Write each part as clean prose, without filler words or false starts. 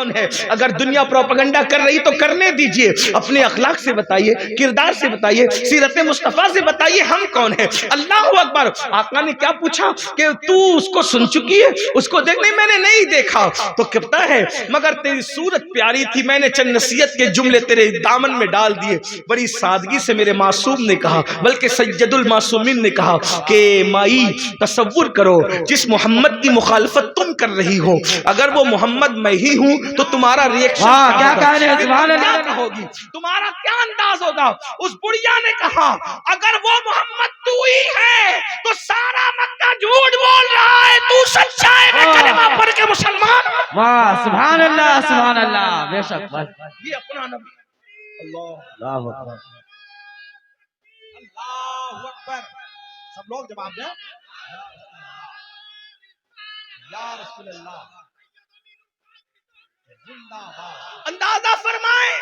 کون ہے؟ اگر دنیا پروپیگنڈا کر رہی تو کرنے دیجئے، اپنے اخلاق سے بتائیے، کردار سے بتائیے، سیرت مصطفیٰ سے بتائیے ہم کون ہیں۔ اللہ اکبر۔ آقا نے کیا پوچھا کہ تو اس کو سن چکی ہے؟ اس کو دیکھ نہیں، میں نے نہیں دیکھا۔ تو کہتا ہے مگر تیری صورت پیاری تھی، میں نے چند نصیحت کے جملے تیرے دامن میں ڈال دیے۔ بڑی سادگی سے میرے معصوم نے کہا، بلکہ سید المعصومین نے کہا کہ مائی تصور کرو جس محمد کی مخالفت تم کر رہی ہو، اگر وہ محمد میں ہی ہوں تو تمہارا ریئیکشن کیا ہوگی، تمہارا کیا انداز ہوگا؟ اس بڑھیا نے کہا اگر وہ محمد تو ہی ہے تو سارا مکہ جھوٹ بول رہا ہے، تو سچا ہے، میں کلمہ پڑھ کے مسلمان ہوں۔ واہ سبحان اللہ سبحان اللہ، بے شک یہ اپنا نبی۔ اللہ اللہ اکبر، سب لوگ جواب دیں۔ یا رسول اللہ زندہ باد۔ اندازہ فرمائیں،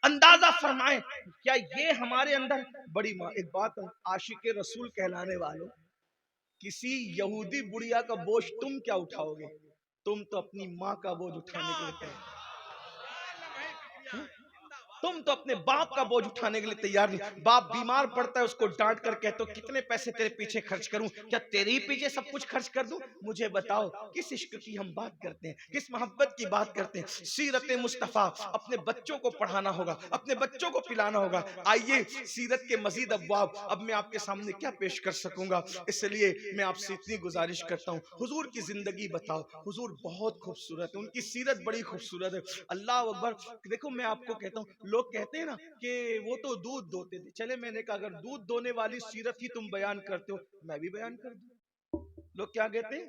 اندازہ فرمائیں، کیا یہ ہمارے اندر بڑی ایک بات، عاشق رسول کہلانے والوں، کسی یہودی بڑھیا کا بوجھ تم کیا اٹھاؤ گے؟ تم تو اپنی ماں کا بوجھ اٹھانے کے لیے تیار، تم تو اپنے باپ کا بوجھ اٹھانے کے لیے تیار نہیں۔ باپ بیمار پڑتا ہے، اس کو ڈانٹ کر کہتے ہو کتنے پیسے تیرے پیچھے خرچ کروں، کیا تیرے پیچھے سب کچھ خرچ کر دوں؟ مجھے بتاؤ کس عشق کی ہم بات کرتے ہیں، کس محبت کی بات کرتے ہیں؟ سیرت مصطفیٰ اپنے بچوں کو پڑھانا ہوگا، اپنے بچوں کو پلانا ہوگا۔ آئیے سیرت کے مزید ابواب اب میں آپ کے سامنے کیا پیش کر سکوں گا، اس لیے میں آپ سے اتنی گزارش کرتا ہوں، حضور کی زندگی بتاؤ۔ حضور بہت خوبصورت ہے، ان کی سیرت بڑی خوبصورت ہے۔ اللہ اکبر۔ دیکھو میں آپ کو کہتا ہوں، لوگ کہتے ہیں نا کہ وہ تو دودھ دوتے تھے، چلے میں نے کہا اگر دودھ دونے والی سیرت ہی تم بیان کرتے ہو میں بھی بیان کر دوں۔ لوگ کیا کہتے ہیں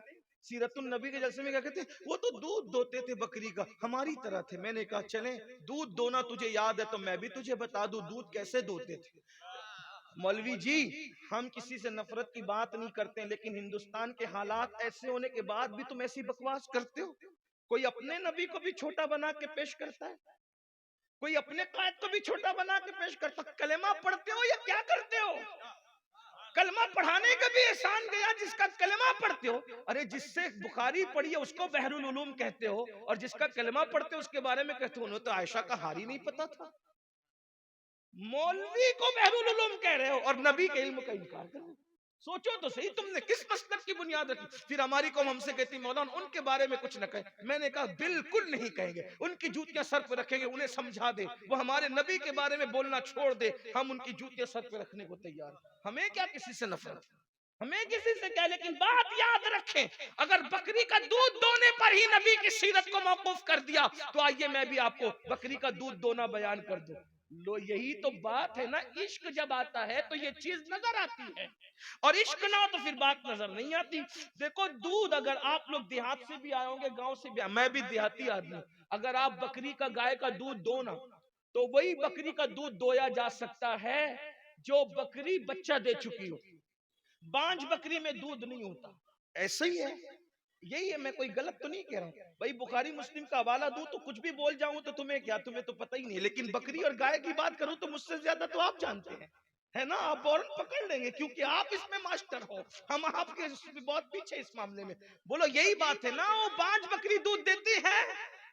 سیرت النبی کے جلسے میں، کیا کہتے ہیں وہ تو دودھ دوتے تھے بکری کا، ہماری طرح تھے۔ میں نے کہا چلیں دودھ دونا تجھے یاد ہے تو میں بھی تجھے بتا دوں دودھ کیسے دوتے تھے۔ مولوی جی ہم کسی سے نفرت کی بات نہیں کرتے، لیکن ہندوستان کے حالات ایسے ہونے کے بعد بھی تم ایسی بکواس کرتے ہو۔ کوئی اپنے نبی کو بھی چھوٹا بنا کے پیش کرتا ہے، کوئی اپنے قائد کو بھی چھوٹا بنا کے پیش کرتا۔ کلمہ پڑھتے ہو یا کیا کرتے ہو؟ کلمہ پڑھانے کا بھی احسان گیا جس کا کلمہ پڑھتے ہو۔ ارے جس سے بخاری پڑھی ہے اس کو بحر العلوم کہتے ہو، اور جس کا کلمہ پڑھتے ہو اس کے بارے میں کہتے ہو انہوں تو عائشہ کا حال ہی نہیں پتا تھا۔ مولوی کو بحر العلوم کہہ رہے ہو اور نبی کے علم کا انکار کر رہے ہو۔ سوچو تو صحیح تم نے کس مسلک کی بنیاد رکھی؟ پھر ہماری قوم ہم سے کہتی مولانا ان کے بارے میں کچھ نہ کہیں۔ میں نے کہا بالکل نہیں کہیں گے، ان کی جوتیاں سر پہ رکھیں گے، انہیں سمجھا دے وہ ہمارے نبی کے بارے میں بولنا چھوڑ دے، ہم ان کی جوتیاں سر پہ رکھنے کو تیار ہیں۔ ہمیں کیا کسی سے نفرت، ہمیں کسی سے کیا، لیکن بات یاد رکھیں اگر بکری کا دودھ دونے پر ہی نبی کی سیرت کو موقوف کر دیا تو آئیے میں بھی آپ کو بکری کا دودھ دونا بیان کر دوں۔ لو یہی تو بات ہے نا، عشق جب آتا ہے تو یہ چیز نظر آتی ہے، اور عشق نہ ہو تو پھر بات نظر نہیں آتی۔ دیکھو دودھ، اگر آپ لوگ دیہات سے بھی آئے ہوں گے، گاؤں سے بھی، میں بھی دیہاتی آدمی، اگر آپ بکری کا گائے کا دودھ دو نا تو وہی بکری کا دودھ دویا جا سکتا ہے جو بکری بچہ دے چکی ہو، بانج بکری میں دودھ نہیں ہوتا۔ ایسا ہی ہے، یہی ہے، میں کوئی غلط تو نہیں کہہ رہا ہوں بھائی، بخاری مسلم کا حوالہ دوں تو کچھ بھی بول جاؤں تو تمہیں کیا، تمہیں تو پتہ ہی نہیں ہے، لیکن بکری اور گائے کی بات کروں تو مجھ سے زیادہ تو آپ جانتے ہیں، ہے نا؟ آپ فوراً پکڑ لیں گے کیونکہ آپ اس میں ماسٹر ہو، ہم آپ کے بہت پیچھے اس معاملے میں۔ بولو یہی بات ہے نا، وہ بانج بکری دودھ دیتی ہے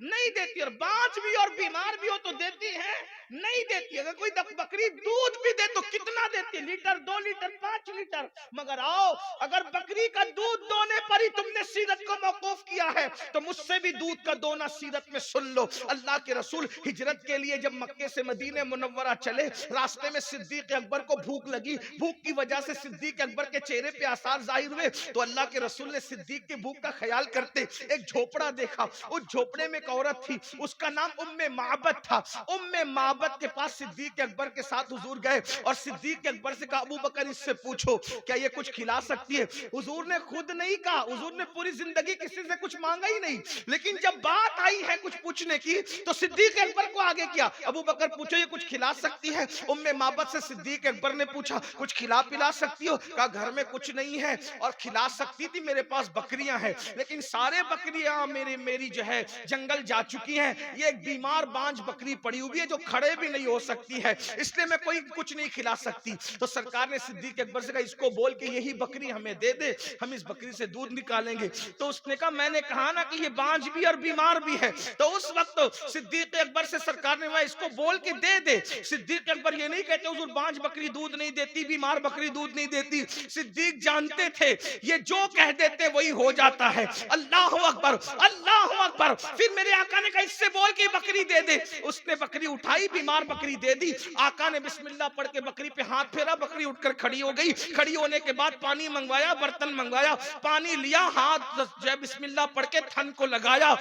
نہیں دیتی، اور بانج بھی اور بیمار بھی ہو تو دیتی ہے نہیں دیتی۔ اگر کوئی بکری دودھ بھی دے تو کتنا دیتی ہے؟ لیٹر، 2 لیٹر، 5 لیٹر۔ مگر آؤ اگر بکری کا دودھ دونے پر ہی تم نے سیرت کو موقوف کیا ہے تو مجھ سے بھی دودھ کا دونا سیرت میں سن لو۔ اللہ کے رسول ہجرت کے لیے جب مکے سے مدینہ منورہ چلے، راستے میں صدیق اکبر کو بھوک لگی، بھوک کی وجہ سے صدیق اکبر کے چہرے پہ آثار ظاہر ہوئے، تو اللہ کے رسول نے صدیق کی بھوک کا خیال کرتے ایک جھوپڑا دیکھا، اس جھوپڑے میں ایک عورت تھی، اس کا نام ام معبد تھا۔ ام معبد کے پاس صدیق اکبر کے ساتھ حضور گئے اور صدیق اکبر سے کہا ابو بکر اس سے پوچھو کیا یہ کچھ کھلا سکتی ہے؟ حضور نے خود نہیں کہا، حضور نے پوری زندگی کسی سے کچھ مانگا ہی نہیں، لیکن جب بات آئی ہے کچھ پوچھنے کی تو صدیق اکبر کو آگے کیا، ابو بکر پوچھو یہ کچھ کھلا سکتی ہے؟ ام معبد سے صدیق اکبر نے پوچھا کچھ کھلا پلا سکتی ہو؟ کہا گھر میں کچھ نہیں ہے اور کھلا سکتی تھی، میرے پاس بکریاں ہیں لیکن سارے بکریاں میری جو ہے جنگل جا چکی ہیں، یہ ایک بیمار بانج بکری پڑی ہوئی ہے جو کھڑے بھی نہیں ہو سکتی ہے، اس لیے میں کوئی کچھ نہیں کھلا سکتی۔ تو سرکار نے صدیق اکبر سے کہا اس کو بول کہ یہی بکری ہمیں دے دے، ہم اس بکری سے دودھ نکالیں گے. تو اس نے کہا میں نے کہا نا کہ یہ بانجھ بھی اور بیمار بھی ہے. تو اس وقت صدیق اکبر سے سرکار نے اس کو بول کے دے دے. صدیق اکبر یہ نہیں کہتے حضور بانجھ بکری دودھ نہیں دیتی، بیمار بکری دودھ نہیں دیتی. صدیق جانتے تھے یہ جو کہہ دیتے وہی ہو جاتا ہے. اللہ اکبر، اللہ اکبر. پھر میرے آقا نے کہا اس سے بول کے بکری دے دے. اس نے بکری اٹھائی، بیمار بکری دے دی. آقا نے بسم اللہ پڑھ کے بکری پہ ہاتھ پھیرا، بکری اٹھ کر کھڑی ہو گئی. کھڑی ہونے کے بعد پانی منگوایا، برتن منگوایا، پانی لیا، ہاتھ جو بسم اللہ پڑھ کے تھن کو لگایا.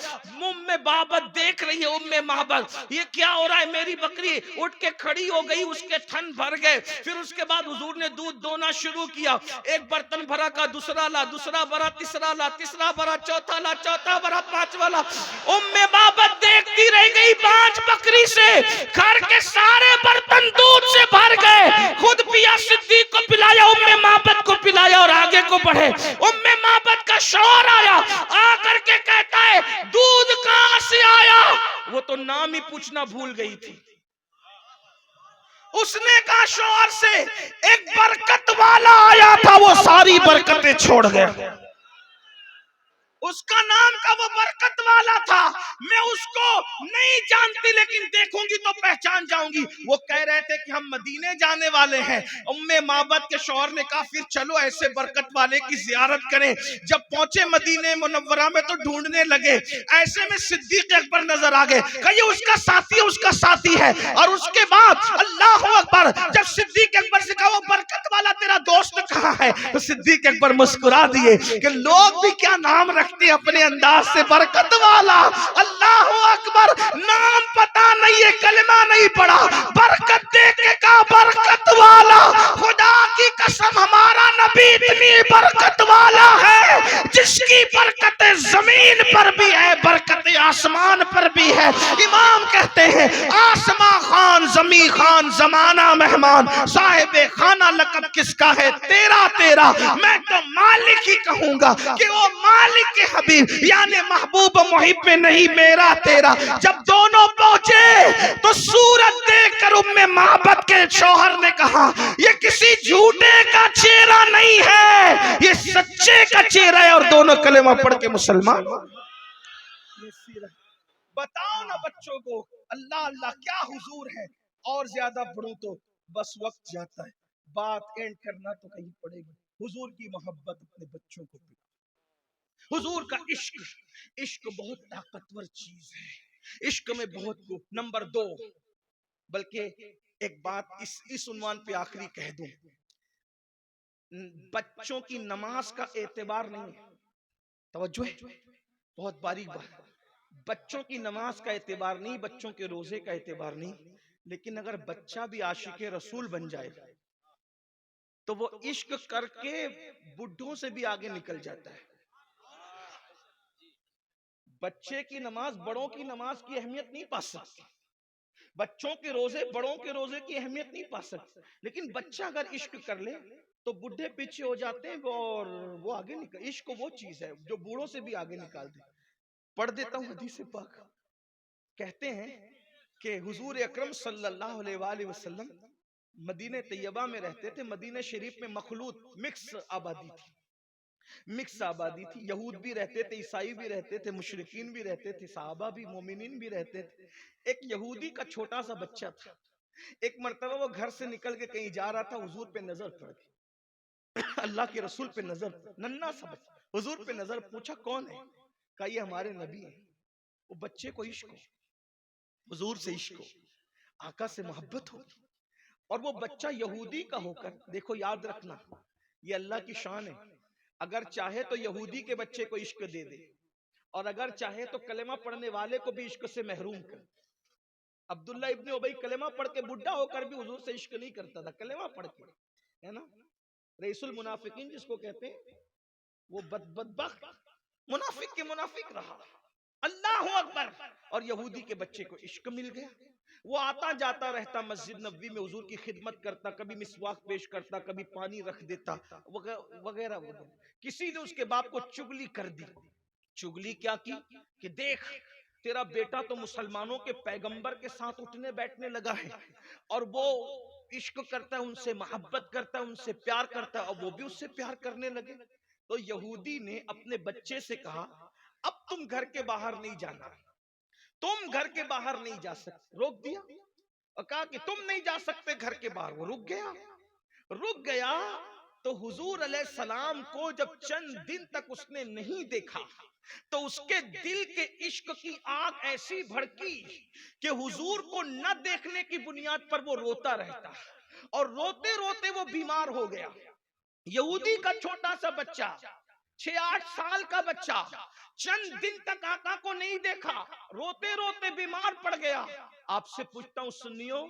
بابت دیکھ رہی ہے محبت یہ کیا ہو رہا ہے. میری بکری اٹھ کے کھڑی ہو گئی، اس کے تھن بھر گئے. پھر اس کے بعد حضور نے دودھ دونا شروع کیا. ایک برتن بھرا کا دوسرا لا، دوسرا بھرا تیسرا لا، تیسرا بھرا چوتھا لا، چوتھا بھرا پانچواں لا. بابت دیکھتی رہ گئی. پانچ بکری سے گھر کے سارے برتن دودھ سے بھر گئے. خود پیا، صدیق کو پلایا، بابت کو پلایا اور آگے کو بڑھے. بابت کا شوہر آیا، آ کر کے کہتا ہے دودھ کہاں سے آیا؟ وہ تو نام ہی پوچھنا بھول گئی تھی. اس نے کہا شوہر سے ایک برکت والا آیا تھا، وہ ساری برکتیں چھوڑ گیا. اس کا نام کا وہ برکت والا تھا. میں اس کو نہیں جانتی لیکن دیکھوں گی تو پہچان جاؤں گی. وہ کہہ رہے تھے کہ ہم مدینے جانے والے ہیں. معبد کے شوہر نے کہا پھر چلو ایسے برکت والے کی زیارت کریں. جب پہنچے مدینے منورہ میں تو ڈھونڈنے لگے. ایسے میں صدیق اکبر نظر آ گئے. کہ یہ اس کا ساتھی ہے، اس کا ساتھی ہے. اور اس کے بعد اللہ اکبر، جب صدیق اکبر سے کہا وہ برکت والا تیرا دوست کہاں ہے، تو صدیق اکبر مسکرا دیے کہ لوگ بھی کیا نام رکھتے اپنے انداز سے، برکت والا. اللہ اکبر. نام پتا نہیں ہے، کلمہ نہیں پڑا، برکت دیکھ کے کہا برکت والا. خدا کی قسم ہمارا نبی اتنی برکت والا ہے جس کی برکت زمین پر بھی ہے، برکت آسمان پر بھی ہے. امام کہتے ہیں آسمان خان، زمین خان، زمانہ مہمان، صاحب خانہ لقب کس کا ہے؟ تیرا تیرا. میں تو مالک ہی کہوں گا کہ وہ مالک کے حبیب یعنی محبوب محب میں نہیں، میرا تیرا. جب دونوں پہنچے تو صورت دیکھ کر معبد کے شوہر نے کہا یہ کسی جھوٹے کا چہرہ نہیں ہے، یہ سچے کا چہرہ ہے. اور دونوں کلمہ پڑھ کے مسلمان. بتاؤ نا بچوں کو اللہ اللہ کیا حضور ہے. اور زیادہ پڑھوں تو بس وقت جاتا ہے، بات اینڈ کرنا تو کہیں پڑے گی. حضور کی محبت اپنے بچوں کو بھی. حضور کا عشق، عشق بہت طاقتور چیز ہے. عشق میں بہت کو. نمبر 2، بلکہ ایک بات اس عنوان پہ آخری کہہ دوں، بچوں کی نماز کا اعتبار نہیں ہے. توجہ ہے، بہت باریک بات. بچوں کی نماز کا اعتبار نہیں، بچوں کے روزے کا اعتبار نہیں، لیکن اگر بچہ بھی عاشق رسول بن جائے تو وہ عشق کر کے بڈھوں سے بھی آگے نکل جاتا ہے. بچے کی نماز بڑوں کی نماز کی اہمیت نہیں پا سکتی، بچوں کے روزے بڑوں کے روزے کی اہمیت نہیں پا سکتے، لیکن بچہ اگر عشق کر لے تو بڈھے پیچھے ہو جاتے ہیں اور وہ آگے نکل. عشق وہ چیز ہے جو بوڑھوں سے بھی آگے نکال دے. پڑھ دیتا ہوں حدیث پاک. کہتے ہیں کہ حضور اکرم صلی اللہ علیہ وآلہ وسلم مدینہ طیبہ میں رہتے تھے. مدینہ شریف میں مخلوط مکس آبادی تھی، مکس آبادی تھی. یہود بھی رہتے تھے، عیسائی بھی رہتے تھے، مشرکین بھی رہتے تھے، صحابہ بھی، مومنین بھی رہتے تھے. ایک یہودی کا چھوٹا سا بچہ تھا. ایک مرتبہ وہ گھر سے نکل کے کہیں جا رہا تھا، حضور پہ نظر پڑ گئی، اللہ کے رسول پہ نظر، ننھا سا بچہ حضور پہ نظر. پوچھا کون ہے؟ کہا یہ ہمارے نبی ہیں. وہ بچے کو عشق ہو، حضور سے عشق ہو، آقا سے محبت ہو، اور وہ بچہ یہودی کا ہو کر، دیکھو یاد رکھنا یہ اللہ کی شان ہے. اگر چاہے تو یہودی کے بچے کو عشق دے دے، اور اگر چاہے تو کلمہ پڑھنے والے کو بھی عشق سے محروم کر. عبداللہ ابن ابی کلمہ پڑھ کے بڈھا ہو کر بھی حضور سے عشق نہیں کرتا تھا، کلمہ پڑھ کے، ہے نا. رئیس المنافقین جس کو کہتے ہیں، وہ بدبخت منافق کے منافق رہا. اللہ اکبر. اور یہودی کے بچے کو عشق مل گیا. وہ آتا جاتا رہتا، مسجد نبوی میں حضور کی خدمت کرتا، کبھی مسواک پیش کرتا، کبھی پانی رکھ دیتا، وغیرہ وغیرہ. کسی نے اس کے باپ کو چگلی کر دی. چگلی کیا کی کہ دیکھ تیرا بیٹا تو مسلمانوں کے پیغمبر کے ساتھ اٹھنے بیٹھنے لگا ہے، اور وہ عشق کرتا ہے ان سے، محبت کرتا ہے ان سے، پیار کرتا ہے، اور وہ بھی اس سے پیار کرنے لگے۔ تو یہودی نے اپنے بچے سے کہا اب تم گھر کے باہر نہیں جانا، تم گھر کے باہر نہیں جا سکتے، روک دیا اور کہا کہ تم نہیں جا سکتے گھر کے باہر۔ وہ رک گیا تو حضور علیہ السلام کو جب چند دن تک اس نے نہیں دیکھا تو اس کے دل کے عشق کی آگ ایسی بھڑکی کہ حضور کو نہ دیکھنے کی بنیاد پر وہ روتا رہتا، اور روتے روتے وہ بیمار ہو گیا۔ یہودی کا چھوٹا سا بچہ، 6-8 سال کا بچہ، چند دن تک آقا کو نہیں دیکھا، روتے روتے بیمار پڑ گیا۔ آپ سے پوچھتا ہوں سنیو،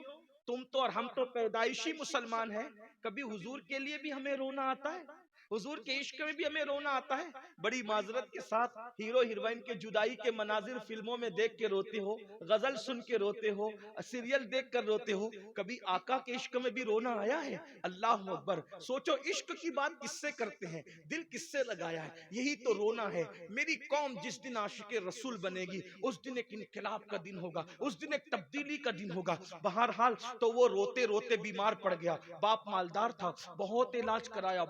تم تو اور ہم تو پیدائشی مسلمان ہیں، کبھی حضور کے لیے بھی ہمیں رونا آتا ہے؟ حضور کے عشق میں بھی ہمیں رونا آتا ہے؟ بڑی معذرت کے ساتھ ہیرو ہیروئن کے جدائی کے مناظر فلموں میں دیکھ کے روتے ہو، غزل سن کے روتے ہو، سیریل دیکھ کر روتے ہو، کبھی آقا کے عشق میں بھی رونا آیا ہے؟ اللہ اکبر! سوچو عشق کی بات کس سے کرتے ہیں، دل کس سے لگایا ہے؟ یہی تو رونا ہے۔ میری قوم جس دن عاشق رسول بنے گی اس دن ایک انقلاب کا دن ہوگا، اس دن ایک تبدیلی کا دن ہوگا۔ بہرحال تو وہ روتے روتے بیمار پڑ گیا۔ باپ مالدار تھا، بہت علاج کرایا،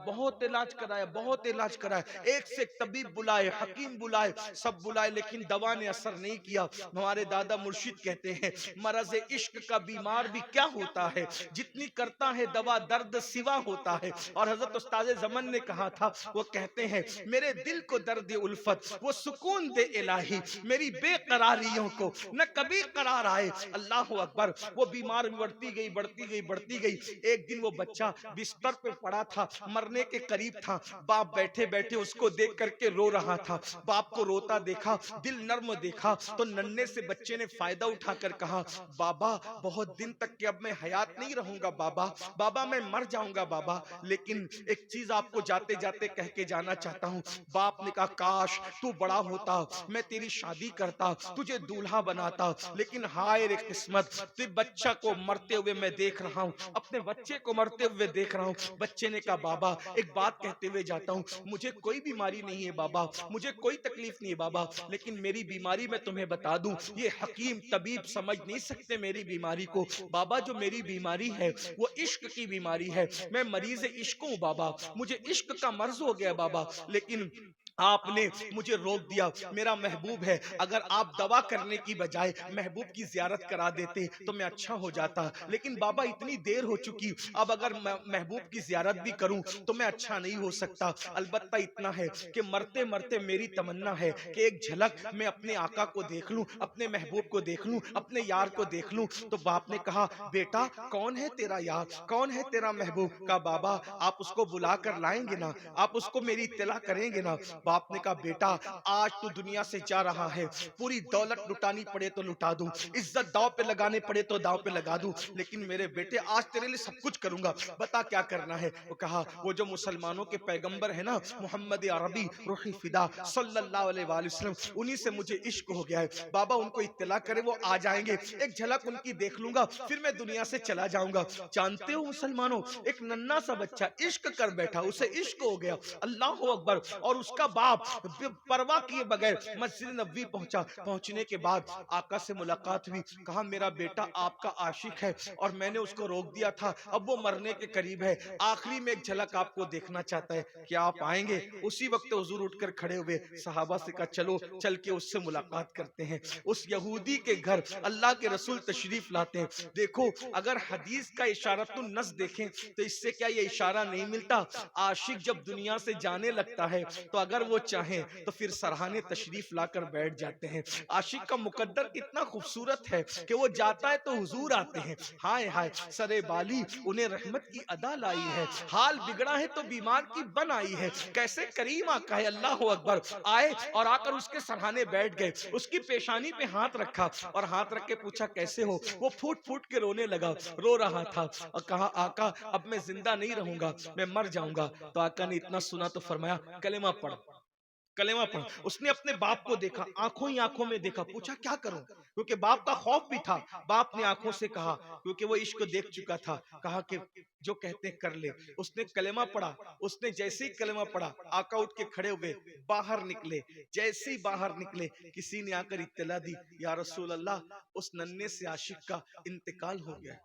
ایک سے ایک طبیب بلائے، حکیم بلائے، سب بلائے، لیکن دوا نے اثر نہیں کیا۔ ہمارے دادا مرشد کہتے ہیں مرض عشق کا بیمار بھی کیا ہوتا ہے، جتنی کرتا ہے دوا درد سوا ہوتا ہے۔ اور حضرت استاد زمن نے کہا تھا، وہ کہتے ہیں میرے دل کو درد الفت وہ سکون دے الہی، میری بے قراریوں کو نہ کبھی قرار آئے۔ اللہ اکبر! وہ بیمار بڑھتی گئی۔ ایک دن وہ بچہ بستر پہ پڑا تھا، مرنے کے قریب تھا، باپ بیٹھے بیٹھے اس کو دیکھ کر کے رو رہا تھا۔ باپ کو روتا دیکھا، دل نرم دیکھا تو ننھے سے بچے نے فائدہ اٹھا کر کہا بابا بہت دن تک کہ اب میں حیات نہیں رہوں گا بابا میں مر جاؤں گا بابا، لیکن ایک چیز آپ کو جاتے جاتے کہہ کے جانا چاہتا ہوں۔ باپ نے کہا کاش تو بڑا ہوتا، میں تیری شادی کرتا، تجھے دولہا بناتا، لیکن ہائے رے قسمت، تو بچہ کو مرتے ہوئے میں دیکھ رہا ہوں، اپنے بچے کو مرتے ہوئے دیکھ رہا ہوں۔ بچے نے کہا بابا ایک بات کہتے ہوئے جاتا ہوں، مجھے کوئی بیماری نہیں ہے بابا، مجھے کوئی تکلیف نہیں ہے بابا، لیکن میری بیماری میں تمہیں بتا دوں، یہ حکیم طبیب سمجھ نہیں سکتے میری بیماری کو۔ بابا جو میری بیماری ہے وہ عشق کی بیماری ہے، میں مریض عشق ہوں بابا، مجھے عشق کا مرض ہو گیا بابا، لیکن آپ نے مجھے روک دیا، میرا محبوب ہے، اگر آپ دوا کرنے کی بجائے محبوب کی زیارت کرا دیتے تو میں اچھا ہو جاتا، لیکن بابا اتنی دیر ہو چکی، اب اگر میں محبوب کی زیارت بھی کروں تو میں اچھا نہیں ہو سکتا۔ البتہ اتنا ہے کہ مرتے مرتے میری تمنا ہے کہ ایک جھلک میں اپنے آقا کو دیکھ لوں، اپنے محبوب کو دیکھ لوں، اپنے یار کو دیکھ لوں۔ تو باپ نے کہا بیٹا کون ہے تیرا یار، کون ہے تیرا محبوب؟ کہا بابا آپ اس کو بلا کر لائیں گے نا، آپ اس کو میری اطلاع کریں گے نا؟ باپ نے کہا بیٹا آج تو دنیا سے جا رہا ہے، پوری دولت لٹانی پڑے تو لٹا دوں، عزت داؤ پہ لگانے پڑے تو داؤ پہ لگا دوں، لیکن میرے بیٹے آج تیرے لیے سب کچھ کروں گا، بتا کیا کرنا ہے؟ وہ کہا وہ جو مسلمانوں کے پیغمبر ہیں نا محمد عربی روحی فدا صلی اللہ علیہ وآلہ وسلم، انہی سے مجھے عشق ہو گیا ہے، بابا ان کو اطلاع کرے وہ آ جائیں گے، ایک جھلک ان کی دیکھ لوں گا پھر میں دنیا سے چلا جاؤں گا۔ جانتے ہو مسلمانوں ایک ننھا سا بچہ عشق کر بیٹھا، اسے عشق ہو گیا، اللہ اکبر، اور اس کا باپ پرواہ کیے بغیر مسجد نبوی پہنچا، پہنچنے کے بعد آقا سے ملاقات ہوئی، کہا میرا بیٹا آپ کا عاشق ہے اور میں نے اس کو روک دیا تھا، اب وہ مرنے کے قریب ہے، آخری میں ایک جھلک آپ کو دیکھنا چاہتا ہے، کیا آپ آئیں گے؟ اسی وقت حضور اٹھ کر کھڑے ہوئے، صحابہ سے کہا چلو چل کے اس سے ملاقات کرتے ہیں۔ اس یہودی کے گھر اللہ کے رسول تشریف لاتے ہیں۔ دیکھو اگر حدیث کا اشارۃ النص دیکھیں تو اس سے کیا یہ اشارہ نہیں ملتا، عاشق جب دنیا سے جانے لگتا ہے تو اگر وہ چاہیں تو پھر سرہانے تشریف لا کر بیٹھ جاتے ہیں۔ عاشق کا مقدر اتنا خوبصورت ہے کہ وہ جاتا ہے تو حضور آتے ہیں، ہائے ہائے سرے بالی انہیں رحمت کی ادا لائی ہے، حال بگڑا ہے تو بیمار کی بن آئی ہے، کیسے کریم آقا ہے، اللہ اکبر، آئے اور آ کر اس کے سرہانے بیٹھ گئے، اس کی پیشانی پہ ہاتھ رکھا اور ہاتھ رکھ کے پوچھا کیسے ہو؟ وہ پھوٹ پھوٹ کے رونے لگا، رو رہا تھا اور کہا آقا اب میں زندہ نہیں رہوں گا، میں مر جاؤں گا۔ تو آقا نے اتنا سنا تو فرمایا کلمہ پڑھ، کلمہ پڑھ۔ اس نے اپنے باپ کو دیکھا، آنکھوں ہی آنکھوں میں دیکھا، پوچھا کیا کروں؟ کیونکہ باپ کا خوف بھی تھا، باپ نے آنکھوں سے کہا کیونکہ وہ عشق دیکھ چکا تھا، کہا کہ جو کہتے ہیں کر لے۔ اس نے کلمہ پڑھا، اس نے جیسے ہی کلمہ پڑھا آقا اٹھ کے کھڑے ہوئے، باہر نکلے، جیسے ہی باہر نکلے کسی نے آ کر اطلاع دی یا رسول اللہ اس ننھے سے عاشق کا انتقال ہو گیا ہے۔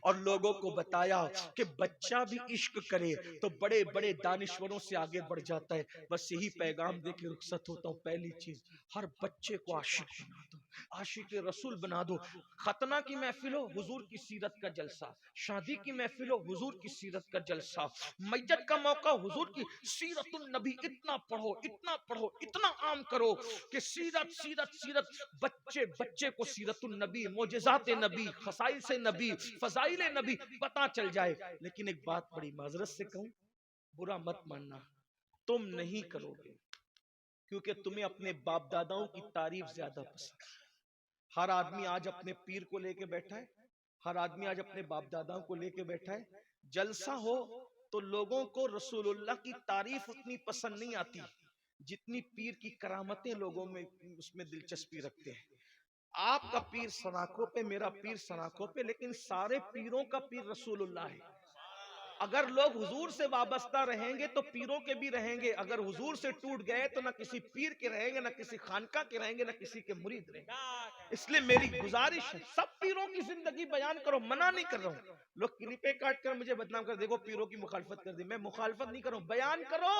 اور لوگوں کو بتایا کہ بچہ بھی عشق کرے تو بڑے بڑے دانشوروں سے آگے بڑھ جاتا ہے۔ بس یہی پیغام دے کے رخصت ہوتا ہوں۔ پہلی چیز، ہر بچے کو عاشق بنا دو، عاشق رسول بنا دو۔ ختنہ کی محفل ہو، حضور کی سیرت کا جلسہ، شادی کی محفل ہو، حضور کی سیرت کا جلسہ، میت کا موقع، حضور کی سیرت النبی اتنا پڑھو، اتنا پڑھو، اتنا عام کرو کہ سیرت سیرت سیرت، بچے بچے کو سیرت النبی، معجزات نبی، خصائص نبی، فضائل نبی پتا چل جائے۔ لیکن ایک بات بڑی معذرت سے کہوں، برا مت ماننا، تم نہیں کرو گے کیونکہ تمہیں اپنے باپ داداؤں کی تعریف زیادہ پسند ہے۔ ہر آدمی آج اپنے پیر کو لے کے بیٹھا ہے، ہر آدمی آج اپنے باپ داداؤں کو لے کے بیٹھا ہے۔ جلسہ ہو تو لوگوں کو رسول اللہ کی تعریف اتنی پسند نہیں آتی جتنی پیر کی کرامتیں لوگوں میں اس میں دلچسپی رکھتے ہیں۔ آپ کا پیر سناکوں پہ، میرا پیر سناکوں پہ، لیکن سارے پیروں کا پیر رسول اللہ ہے۔ اگر لوگ حضور سے وابستہ رہیں گے تو پیروں کے بھی رہیں گے، اگر حضور سے ٹوٹ گئے تو نہ کسی پیر کے رہیں گے، نہ کسی خانقاہ کے رہیں گے، نہ کسی کے مرید رہیں گے۔ اس لیے میری گزارش ہے، سب پیروں کی زندگی بیان کرو، منع نہیں کر رہا ہوں۔ لوگ کلپیں کاٹ کر مجھے بدنام کر، دیکھو پیروں کی مخالفت کر دی، میں مخالفت نہیں کر رہا ہوں، بیان کرو،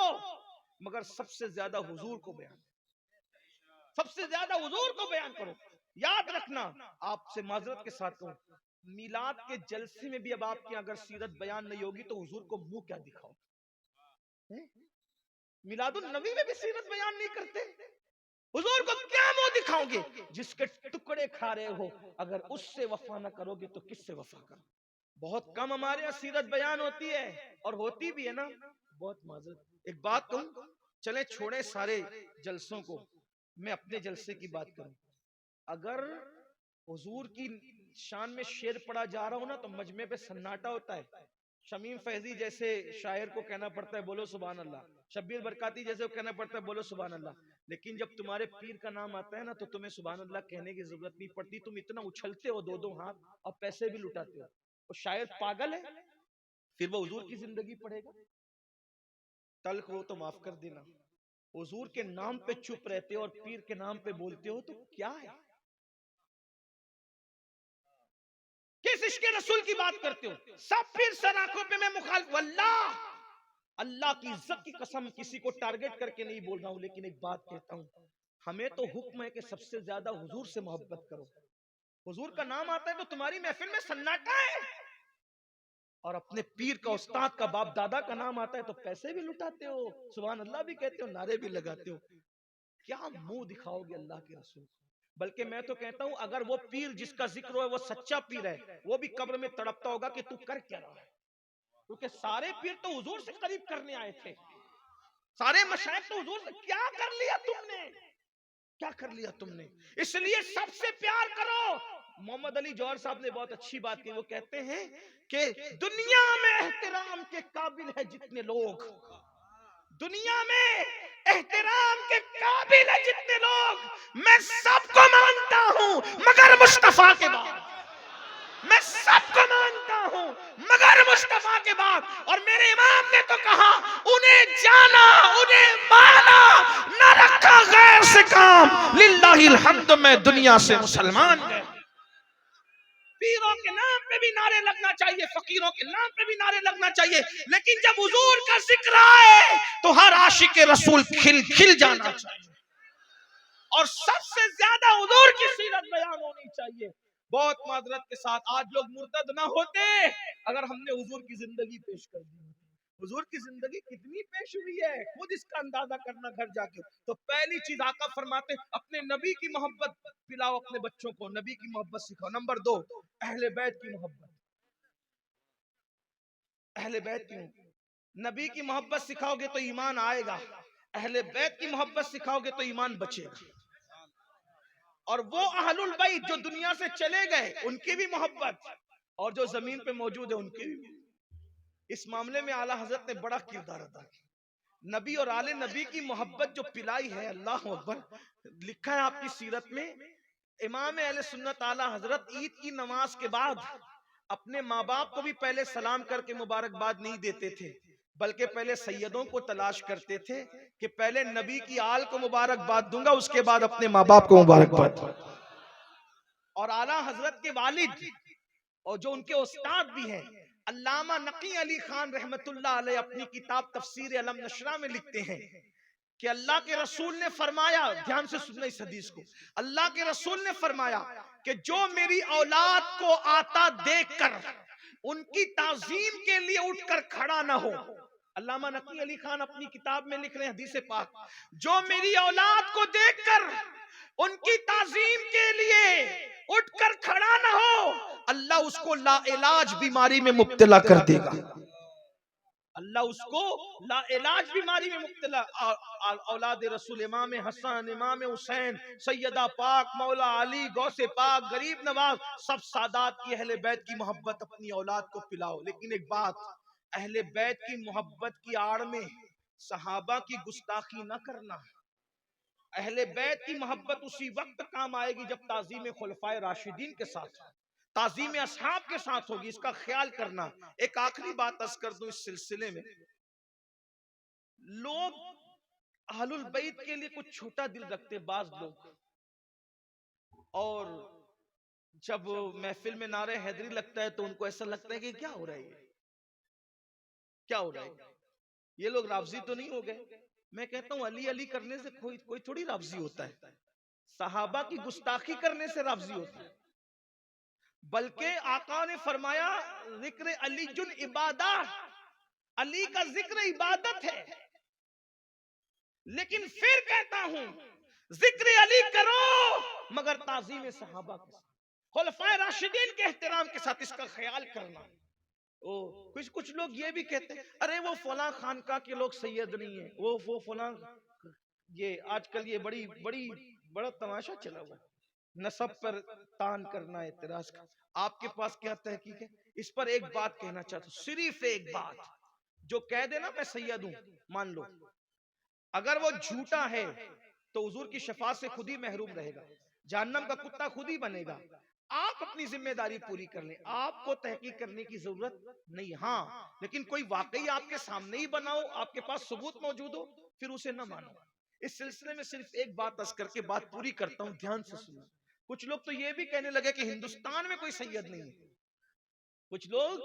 مگر سب سے زیادہ حضور کو بیان کرو، سب سے زیادہ حضور کو بیان کرو۔ یاد رکھنا، آپ سے معذرت کے ساتھ کہوں، میلاد کے جلسے میں بھی اب آپ کی اگر سیرت بیان نہیں ہوگی تو حضور کو منہ کیا دکھاؤ؟ میلاد النبی میں بھی سیرت بیان نہیں کرتے، حضور کو کیا منہ دکھاؤ گے؟ جس کے ٹکڑے کھا رہے ہو، اگر اس سے وفا نہ کرو گے تو کس سے وفا کرو؟ بہت کم ہمارے یہاں سیرت بیان ہوتی ہے، اور ہوتی بھی ہے نا، بہت معذرت۔ ایک بات کہوں، چلیں چھوڑیں سارے جلسوں کو، میں اپنے جلسے کی بات کروں۔ اگر حضور کی شان میں شعر پڑھا جا رہا ہو نا تو مجمع پہ سناٹا ہوتا ہے۔ شمیم فیضی جیسے شاعر کو کہنا پڑتا ہے بولو سبحان اللہ، شبیر برکاتی جیسے کو کہنا پڑتا ہے بولو سبحان اللہ، لیکن جب تمہارے پیر کا نام آتا ہے نا تو تمہیں سبحان اللہ کہنے کی ضرورت نہیں پڑتی، تم اتنا اچھلتے ہو دو دو ہاتھ اور پیسے بھی لٹاتے ہو۔ اور شاعر پاگل ہے، پھر وہ حضور کی زندگی پڑھے گا؟ تلخ ہو تو معاف کر دینا، حضور کے نام پہ چپ رہتے ہو اور پیر کے نام پہ بولتے ہو تو کیا ہے؟ کس عشق رسول کی بات کرتے ہو؟ سب پھر سر آنکھوں پہ میں مخالف، واللہ اللہ کی عزت کی قسم کسی کو ٹارگٹ کر کے نہیں بول رہا ہوں، لیکن ایک بات کہتا ہوں، ہمیں تو حکم ہے کہ سب سے زیادہ حضور سے محبت کرو۔ حضور کا نام آتا ہے تو تمہاری محفل میں سناٹا ہے، اور اپنے پیر کا، استاد کا، باپ دادا کا نام آتا ہے تو پیسے بھی لٹاتے ہو، سبحان اللہ بھی کہتے ہو، نعرے بھی لگاتے ہو۔ کیا منہ دکھاؤ گے اللہ کے رسول؟ بلکہ میں تو کہتا ہوں اگر وہ پیر جس کا ذکر ہے وہ سچا پیر ہے، وہ بھی قبر میں تڑپتا ہوگا کہ تو کر کیا رہا ہے، کیونکہ سارے پیر تو حضور سے قریب کرنے آئے تھے، سارے مشائخ تو حضور سے، کیا کر لیا تم نے، کیا کر لیا تم نے؟ اس لیے سب سے پیار کرو۔ محمد علی جوہر صاحب نے بہت اچھی بات کی، وہ کہتے ہیں کہ دنیا میں احترام کے قابل ہے جتنے لوگ، دنیا میں احترام کے قابل ہے جتنے لوگ، میں سب کو مانتا ہوں مگر مصطفیٰ کے بعد، میں سب کو مانتا ہوں مگر مصطفیٰ کے بعد۔ اور میرے امام نے تو کہا انہیں جانا، انہیں مانا، نہ رکھا غیر سے کام، للہ الحمد میں دنیا سے مسلمان گئے۔ پیروں کے نام پہ بھی نعرے لگنا چاہیے، فقیروں کے نام پہ بھی نعرے لگنا چاہیے، لیکن جب حضور کا ذکر آئے تو ہر عاشق رسول کھل کھل جانا چاہیے، اور سب سے زیادہ حضور کی سیرت بیان ہونی چاہیے۔ بہت معذرت کے ساتھ آج لوگ مرتد نہ ہوتے اگر ہم نے حضور کی زندگی پیش کر دی۔ حضور کی زندگی کتنی پیش ہوئی ہے، خود اس کا اندازہ کرنا گھر جا کے۔ تو پہلی چیز آقا فرماتے اپنے نبی کی محبت پلاؤ اپنے بچوں کو، نبی کی محبت سکھاؤ۔ نمبر 2، اہل بیت کی محبت، اہل بیت کی محبت، نبی کی محبت سکھاؤ گے تو ایمان آئے گا، اہل بیت کی محبت سکھاؤ گے تو ایمان بچے گا۔ اور وہ اہل البیت جو دنیا سے چلے گئے ان کی بھی محبت، اور جو زمین پہ موجود ہے ان کی بھی۔ اس معاملے میں اعلیٰ حضرت نے بڑا کردار ادا کیا، نبی اور آل نبی کی محبت جو پلائی ہے، اللہ اکبر۔ لکھا ہے آپ کی سیرت میں، امام اہل سنت اعلیٰ حضرت عید کی نماز کے بعد اپنے ماں باپ کو بھی پہلے سلام کر کے مبارکباد نہیں دیتے تھے، بلکہ پہلے سیدوں کو تلاش کرتے تھے کہ پہلے نبی کی آل کو مبارکباد دوں گا، اس کے بعد اپنے ماں باپ کو مبارکباد۔ اور اعلیٰ حضرت کے والد اور جو ان کے استاد بھی ہیں علامہ نقی علی خان رحمت اللہ علیہ اپنی کتاب تفسیر علم نشرہ میں لکھتے ہیں کہ اللہ کے رسول نے فرمایا، دھیان سے سننا اس حدیث کو، اللہ کے رسول نے فرمایا کہ جو میری اولاد کو آتا دیکھ کر ان کی تعظیم کے لیے اٹھ کر کھڑا نہ ہو، علامہ نقی علی خان اپنی کتاب میں لکھ رہے ہیں حدیث پاک، جو میری اولاد کو دیکھ کر ان کی تعظیم کے لیے اٹھ کر کھڑا نہ ہو، اللہ اس کو لا علاج بیماری میں مبتلا کر دے گا، اللہ اس کو لا علاج بیماری میں مبتلا۔ اولاد رسول امام حسن، امام حسین، سیدہ پاک، مولا علی، غوث پاک، غریب نواز، سب سادات کی اہل بیت کی محبت اپنی اولاد کو پلاؤ، لیکن ایک بات، اہل بیت کی محبت کی آڑ میں صحابہ کی گستاخی نہ کرنا۔ اہل بیت کی محبت اسی وقت کام آئے گی جب تعظیم خلفائے راشدین کے ساتھ، تعظیم اصحاب کے ساتھ ہوگی، اس کا خیال کرنا۔ ایک آخری بات عرض کر دوں اس سلسلے میں، لوگ اہل البیت کے لیے کچھ چھوٹا دل رکھتے بعض لوگ، اور جب محفل میں نعرہ حیدری لگتا ہے تو ان کو ایسا لگتا ہے کہ کیا ہو رہا ہے، کیا ہو رہا ہے، یہ لوگ رافضی تو نہیں ہو گئے؟ میں کہتا ہوں علی علی کرنے سے کوئی تھوڑی رافضی ہوتا ہے، صحابہ کی گستاخی کرنے سے رافضی ہوتا ہے، بلکہ آقا نے فرمایا ذکر علی جن عبادہ، علی کا ذکر عبادت ہے، لیکن پھر کہتا ہوں ذکر علی کرو مگر تعظیم صحابہ کے ساتھ، خلفائے راشدین کے احترام کے ساتھ، اس کا خیال کرنا۔ کچھ لوگ یہ بھی کہتے ہیں ارے وہ فلاں خانقاہ کے لوگ سید نہیں ہیں، وہ فلاں، یہ آج کل یہ بڑا تماشا چلا ہوا ہے، نسب پر تان کرنا، اعتراض کرنا۔ آپ کے پاس کیا تحقیق ہے؟ اس پر ایک بات کہنا چاہتا ہوں، صرف ایک بات، جو کہہ دینا میں سید ہوں مان لو، اگر وہ جھوٹا ہے تو حضور کی شفاعت سے خود ہی محروم رہے گا، جہنم کا کتا خود ہی بنے گا۔ آپ اپنی ذمہ داری پوری کر لیں، آپ کو تحقیق کرنے کی ضرورت نہیں، ہاں لیکن کوئی واقعی آپ کے سامنے ہی بناؤ، آپ کے پاس ثبوت موجود ہو، پھر اسے نہ مانو۔ اس سلسلے میں صرف ایک بات عرض کر کے بات پوری کرتا ہوں، دھیان سے سنو۔ کچھ لوگ تو یہ بھی کہنے لگے کہ ہندوستان میں کوئی سید نہیں ہے، کچھ لوگ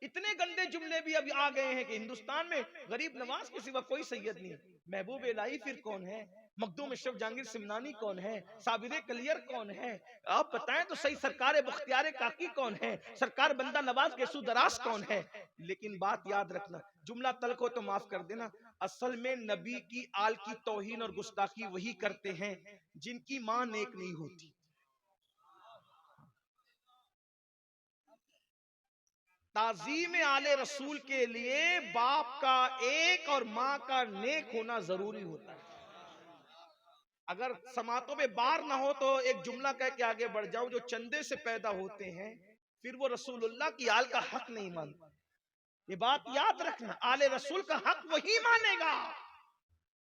اتنے گندے جملے بھی اب آ گئے ہیں کہ ہندوستان میں غریب نواز کے سوا کوئی سید نہیں ہے۔ محبوب الہی پھر کون ہے؟ مخدوم اشرف جہانگیر سمنانی کون ہے؟ صابر کلیر کون ہے؟ آپ بتائیں تو صحیح، سرکار بختیار کاکی کون ہے؟ سرکار بندہ نواز گیسو دراز کون ہے؟ لیکن بات یاد رکھنا، جملہ تلخ ہو تو معاف کر دینا، اصل میں نبی کی آل کی توہین اور گستاخی وہی کرتے ہیں جن کی ماں نیک نہیں ہوتی۔ تعظیم آل رسول کے لیے باپ کا ایک اور ماں کا نیک ہونا ضروری ہوتا ہے۔ اگر سماعتوں میں بار نہ ہو تو ایک جملہ کہہ کے آگے بڑھ جاؤ، جو چندے سے پیدا ہوتے ہیں پھر وہ رسول اللہ کی آل کا حق نہیں مانتے۔ یہ بات یاد رکھنا، آل رسول کا حق وہی مانے گا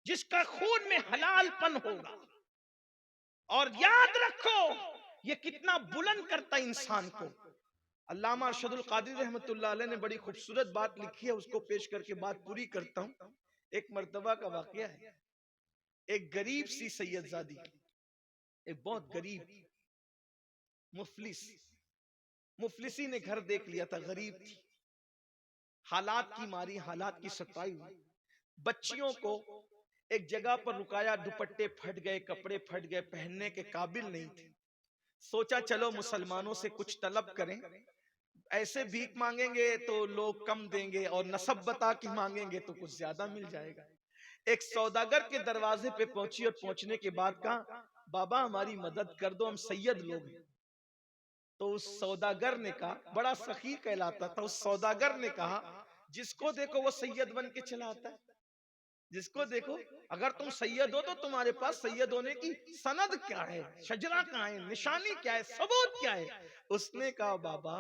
جس کا خون میں حلال پن ہوگا، اور یاد رکھو یہ کتنا بلند کرتا انسان کو۔ علامہ ارشد القادری رحمت اللہ علیہ نے بڑی خوبصورت بات لکھی ہے، اس کو پیش کر کے بات پوری کرتا ہوں۔ ایک مرتبہ کا واقعہ ہے، ایک غریب سی سید زادی، ایک بہت غریب مفلسی نے گھر دیکھ لیا تھا، غریب تھی، حالات کی ماری، حالات کی ستائی ہوئی، بچیوں کو ایک جگہ پر رکایا، دوپٹے پھٹ گئے، کپڑے پھٹ گئے، پہننے کے قابل نہیں تھے۔ سوچا چلو مسلمانوں سے کچھ طلب کریں، ایسے بھیک مانگیں گے تو لوگ کم دیں گے، اور نسب بتا کے مانگیں گے تو کچھ زیادہ مل جائے گا۔ ایک سوداگر کے دروازے پہ پہنچی، اور پہنچنے کے بعد کہا بابا ہماری مدد کر دو، ہم سید لوگ ہیں۔ تو اس سوداگر نے کہا، بڑا سخی کہلاتا تھا، اس سوداگر نے کہا جس کو دیکھو وہ سید بن کے چلا آتا ہے، جس کو دیکھو، اگر تم سید ہو تو تمہارے پاس سید ہونے کی سند کیا ہے، شجرہ کہاں ہے، نشانی کیا ہے، ثبوت کیا ہے؟ اس نے کہا بابا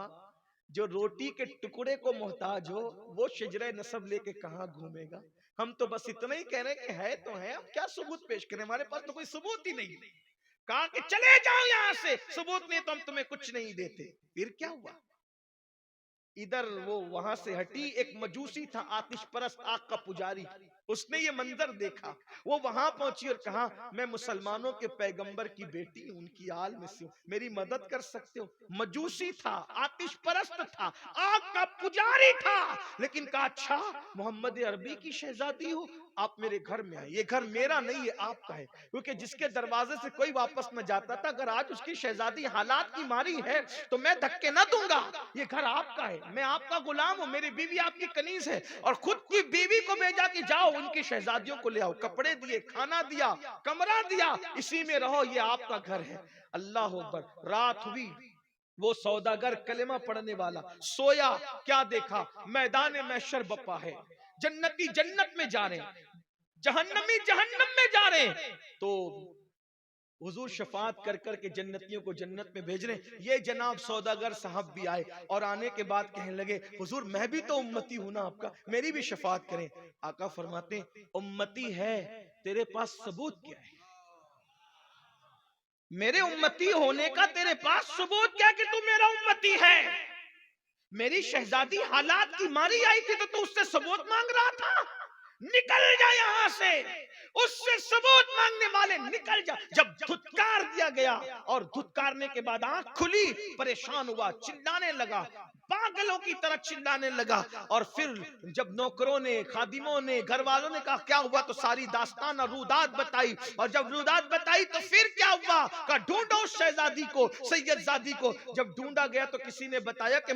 جو روٹی کے ٹکڑے کو محتاج ہو وہ شجرہ نسب لے کے کہاں گھومے گا؟ ہم تو بس اتنا ہی کہہ رہے ہیں کہ ہے تو ہے، ہم کیا ثبوت پیش کریں، ہمارے پاس تو کوئی ثبوت ہی نہیں۔ کہا کہ چلے جاؤ یہاں سے، ثبوت نہیں تو ہم تمہیں کچھ نہیں دیتے۔ پھر کیا ہوا؟ ادھر وہ وہاں سے ہٹی، ایک مجوسی تھا آتش پرست، آگ کا پجاری، اس نے یہ منظر دیکھا، وہ وہاں پہنچی اور کہا میں مسلمانوں کے پیغمبر کی بیٹی ہوں، ان کی آل میں سے ہوں، میری مدد کر سکتے ہو؟ مجوسی تھا، آتش پرست تھا، آگ کا پجاری تھا، لیکن کہا اچھا محمد عربی کی شہزادی ہو، آپ میرے گھر میں آئے، یہ گھر میرا نہیں، یہ آپ کا ہے، کیونکہ جس کے دروازے سے کوئی واپس نہ جاتا تھا، اگر آج اس کی شہزادی حالات کی ماری ہے تو میں دھکے نہ دوں گا، یہ گھر آپ کا ہے، میں آپ کا غلام ہوں، میری بیوی آپ کی کنیز ہے، اور خود کی بیوی کو بھیجا کہ جاؤ ان کی شہزادیوں کو لے آؤ، کپڑے دیے، کھانا دیا، کمرہ دیا، اسی میں رہو، یہ آپ کا گھر ہے۔ اللہ اکبر، رات ہوئی، وہ سوداگر کلمہ پڑھنے والا سویا، کیا دیکھا؟ میدان محشر بپا ہے، جنتی جنت میں جا رہے ہیں، جہنمی جہنم میں جا رہے ہیں، تو حضور شفاعت کر کر کے جنتیوں کو جنت میں بھیج رہے ہیں۔ یہ جناب سوداگر صاحب بھی آئے اور آنے کے بعد کہنے لگے حضور میں بھی تو امتی ہوں نا آپ کا، میری بھی شفاعت کریں۔ آقا فرماتے ہیں امتی ہے، تیرے پاس ثبوت کیا ہے؟ میرے امتی ہونے کا تیرے پاس ثبوت کیا کہ تو میرا امتی ہے؟ میری شہزادی حالات کی ماری آئی تھی تو تو اس سے ثبوت مانگ رہا تھا؟ نکل جا یہاں سے، اس سے ثبوت مانگنے والے نکل جا۔ جب دھتکار دیا گیا اور دھتکارنے کے بعد آنکھ کھلی، پریشان ہوا، چلانے لگا، پاگلوں کی طرح چلانے لگا، اور پھر جب نوکروں نے، خادموں نے، گھر والوں نے کہا کیا ہوا تو ساری داستان اور رودات بتائی، اور جب رودات بتائی تو پھر کیا ہوا؟ کہا ڈھونڈو اس شہزادی کو، سید زادی کو۔ جب ڈھونڈا گیا تو کسی نے بتایا کہ